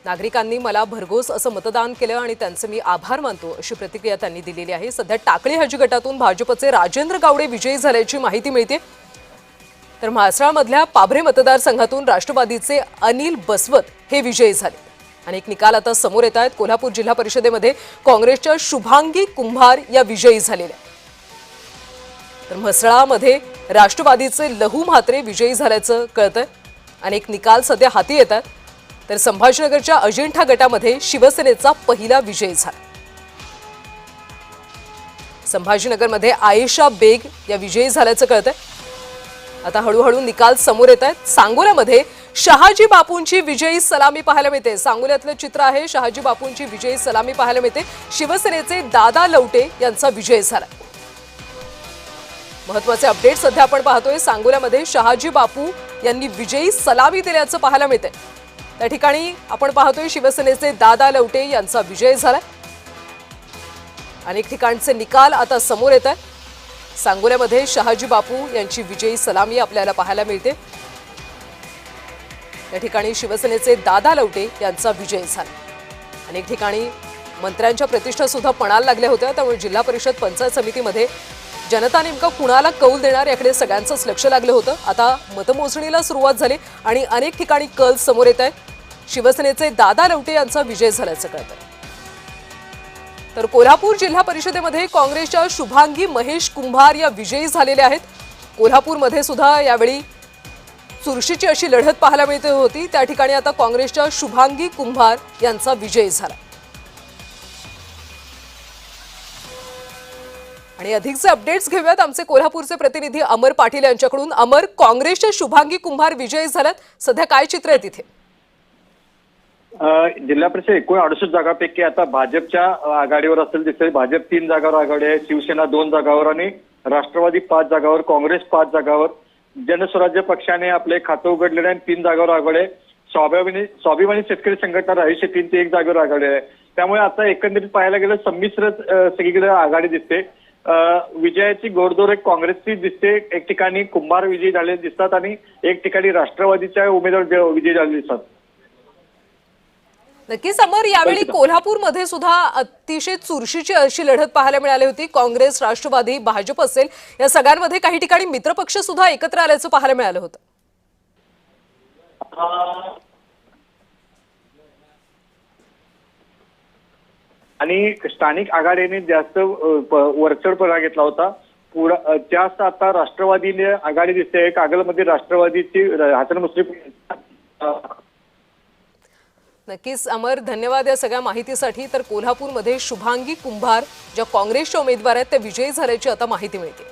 नागरिकांनी मला भरघोस असं मतदान केलं आणि त्यांचे मी आभार मानतो अशी प्रतिक्रिया त्यांनी दिलेली आहे। सध्या टाकळी हजी गटातून भाजपचे राजेंद्र गावडे विजयी झाल्याची माहिती मिळते। तर म्हासळमधल्या पाभरे मतदारसंघातून राष्ट्रवादीचे अनिल बसवत हे विजयी झाले। अनेक निकाल आता समोर येत आहेत। कोल्हापूर जिल्हा परिषदेमध्ये काँग्रेसच्या शुभांगी कुंभार या विजयी झालेल्या। तर म्हसळामध्ये राष्ट्रवादीचे लहू म्हात्रे विजयी झाल्याचं कळतंय। अनेक निकाल सध्या हाती येत आहेत। तर संभाजीनगरच्या अजिंठा गटामध्ये शिवसेनेचा पहिला विजय झाला। संभाजीनगरमध्ये आयेशा बेग या विजयी झाल्याचं कळतंय। आता हळूहळू निकाल समोर येत आहेत। सांगोल्यामध्ये शहाजी बापूंची विजयी सलामी पाहायला मिळते। सांगोल्यातलं चित्र आहे, शहाजी बापूंची विजयी सलामी पाहायला मिळते। शिवसेनेचे दादा लवटे यांचा विजय झाला। महत्त्वाचे अपडेट सध्या आपण पाहतोय। सांगोल्यामध्ये शहाजी बापू यांनी विजयी सलामी दिल्याचं पाहायला मिळते। त्या ठिकाणी आपण पाहतोय शिवसेनेचे दादा लवटे यांचा विजय झाला। अनेक ठिकाणचे निकाल आता समोर येत आहेत। सांगोल्यामध्ये शहाजी बापू यांची विजयी सलामी आपल्याला पाहायला मिळते। या ठिकाणी शिवसेनेचे दादा लवटे यांचा विजय झाला। अनेक ठिकाणी मंत्र्यांच्या प्रतिष्ठा सुद्धा पणाला लागल्या होत्या। त्यामुळे जिल्हा परिषद पंचायत समितीमध्ये जनता नेमका कुणाला कौल देणार याकडे सगळ्यांचंच लक्ष लागलं होतं। आता मतमोजणीला सुरुवात झाली आणि अनेक ठिकाणी कल समोर येत आहेत। शिवसेनेचे दादा लवटे यांचा विजय झाल्याचं कळतंय। तर कोल्हापूर जिल्हा परिषदेमध्ये काँग्रेसच्या शुभांगी महेश कुंभार या विजयी झालेल्या आहेत। कोल्हापूरमध्ये सुद्धा यावेळी चुरशीची अशी लढत पाहायला मिळते होती। त्या ठिकाणी आता काँग्रेसच्या शुभांगी कुंभार यांचा विजय झाला। आणि अधिकचे अपडेट्स घेऊयात आमचे कोल्हापूरचे प्रतिनिधी अमर पाटील यांच्याकडून। अमर, काँग्रेसच्या शुभांगी कुंभार विजयी झाल्यात, सध्या काय चित्र आहे तिथे? जिल्हा परिषद 69 जागांपैकी आता भाजपच्या आघाडीवर असेल दिसेल। भाजप 3 जागांवर आघाडी आहे, शिवसेना 2 जागांवर आणि राष्ट्रवादी 5 जागांवर, काँग्रेस 5 जागांवर। जनस्वराज्य पक्षाने आपले खातं उघडलेले आहे, 3 जागांवर आघाडी आहे। स्वाभिमानी शेतकरी संघटना राहीशे 3 ते 1 जागेवर आघाडी आहे। त्यामुळे आता एकंदरीत पाहायला गेलं संमिश्र सगळीकडे आघाडी दिसते। विजयाची घोडदौड एक काँग्रेसची दिसते, एक ठिकाणी कुंभार विजयी झाले दिसतात आणि एक ठिकाणी राष्ट्रवादीच्या उमेदवार विजयी झाले दिसतात। नक्कीच अमर, यावेळी कोल्हापूरमध्ये सुद्धा अतिशय चुरशीची अशी लढत पाहायला मिळाली होती। काँग्रेस, राष्ट्रवादी, भाजप असेल या सगळ्यांमध्ये काही ठिकाणी मित्रपक्ष सुद्धा एकत्र आल्याचं पाहायला मिळालं होतं। आणि स्थानिक आघाडीने जास्त वरचढपणा घेतला होता। जास्त आता राष्ट्रवादीने आघाडी दिसते। कागलमध्ये राष्ट्रवादीची हसन मुश्रीफ। नक्कीच अमर, धन्यवाद या सगळ्या माहितीसाठी। तर कोल्हापूरमध्ये शुभांगी कुंभार ज्या काँग्रेसच्या उमेदवार आहेत त्या विजयी झाल्याची आता माहिती मिळते।